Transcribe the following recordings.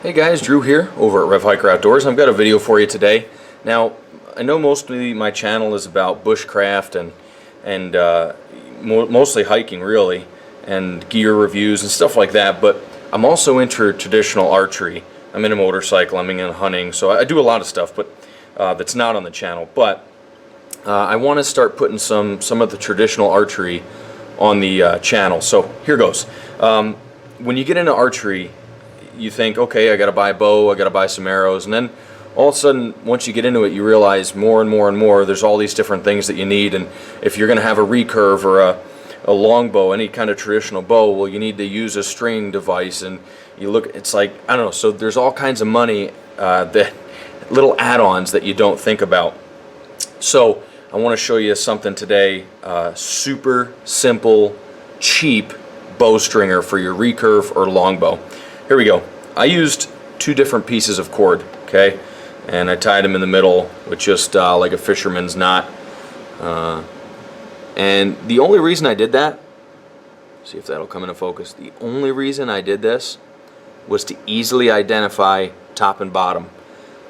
Hey guys, Drew here over at RevHiker Outdoors. I've got a video for you today. Now, I know mostly my channel is about bushcraft and mostly hiking really, and gear reviews and stuff like that, but I'm also into traditional archery. I'm into motorcycle, I'm into hunting, so I do a lot of stuff but that's not on the channel. But I want to start putting some of the traditional archery on the channel. So here goes. When you get into archery, you think, okay, I gotta buy a bow, I gotta buy some arrows, and then all of a sudden, once you get into it, you realize more and more and more there's all these different things that you need. And if you're gonna have a recurve or a long bow, any kind of traditional bow, well, you need to use a string device, and you look, it's like, I don't know, so there's all kinds of money, that little add-ons that you don't think about. So I want to show you something today, super simple, cheap bow stringer for your recurve or longbow. Here we go. I used two different pieces of cord, okay, and I tied them in the middle with just like a fisherman's knot. And the only reason I did that, see if that'll come into focus, the only reason I did this was to easily identify top and bottom.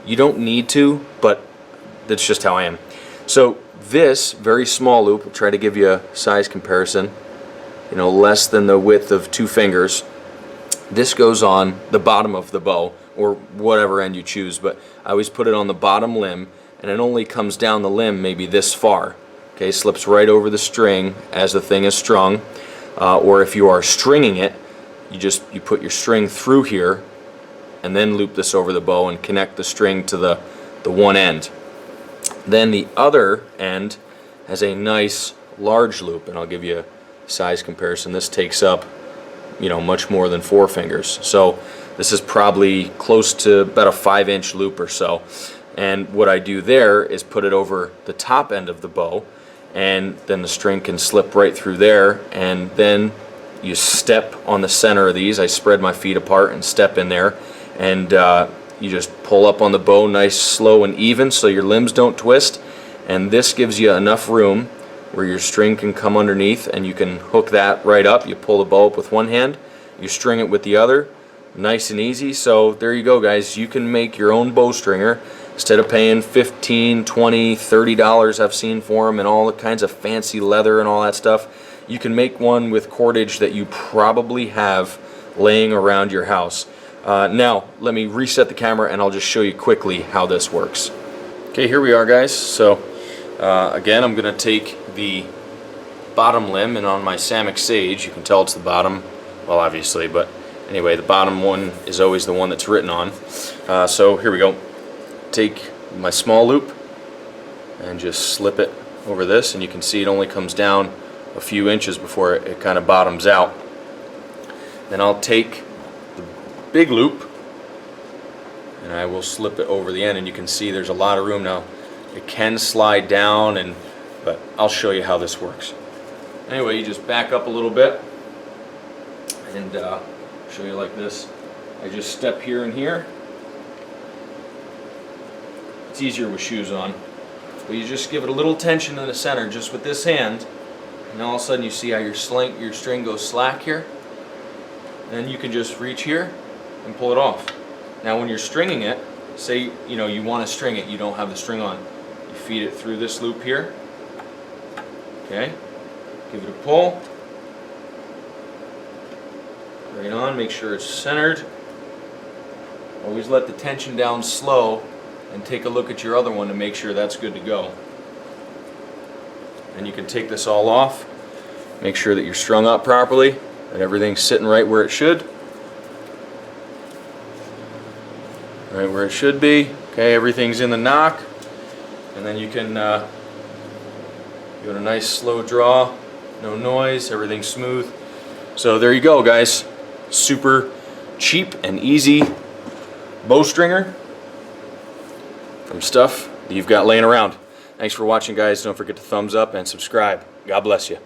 You don't need to, but that's just how I am. So this very small loop, I'll try to give you a size comparison, you know, less than the width of 2 fingers. This goes on the bottom of the bow, or whatever end you choose, but I always put it on the bottom limb, and it only comes down the limb maybe this far. Okay, slips right over the string as the thing is strung. Or if you are stringing it, you put your string through here, and then loop this over the bow and connect the string to the one end. Then the other end has a nice large loop, and I'll give you a size comparison. This takes up, you know, much more than 4 fingers. So this is probably close to about a 5-inch loop or so. And what I do there is put it over the top end of the bow, and then the string can slip right through there, and then you step on the center of these. I spread my feet apart and step in there, and you just pull up on the bow nice, slow and even so your limbs don't twist, and this gives you enough room where your string can come underneath, and you can hook that right up. You pull the bow up with one hand, you string it with the other, nice and easy. So there you go, guys. You can make your own bow stringer instead of paying $15, $20, $30 I've seen for them, and all the kinds of fancy leather and all that stuff. You can make one with cordage that you probably have laying around your house. Now let me reset the camera and I'll just show you quickly how this works. Okay, here we are, guys. So again, I'm going to take the bottom limb, and on my Samick Sage, you can tell it's the bottom, well obviously, but anyway, the bottom one is always the one that's written on. So here we go. Take my small loop and just slip it over this, and you can see it only comes down a few inches before it kind of bottoms out. Then I'll take the big loop and I will slip it over the end, and you can see there's a lot of room now. It can slide down, but I'll show you how this works. Anyway, you just back up a little bit and show you like this. I just step here and here. It's easier with shoes on, but you just give it a little tension in the center just with this hand, and all of a sudden you see how your string goes slack here. Then you can just reach here and pull it off. Now when you're stringing it, say you want to string it, you don't have the string on, you feed it through this loop here. Okay, give it a pull. Right on, make sure it's centered. Always let the tension down slow, and take a look at your other one to make sure that's good to go. And you can take this all off, make sure that you're strung up properly, that everything's sitting right where it should. Right where it should be. Okay, everything's in the nock, and then you can give it a nice slow draw, no noise, everything's smooth. So there you go, guys. Super cheap and easy bow stringer from stuff that you've got laying around. Thanks for watching, guys. Don't forget to thumbs up and subscribe. God bless you.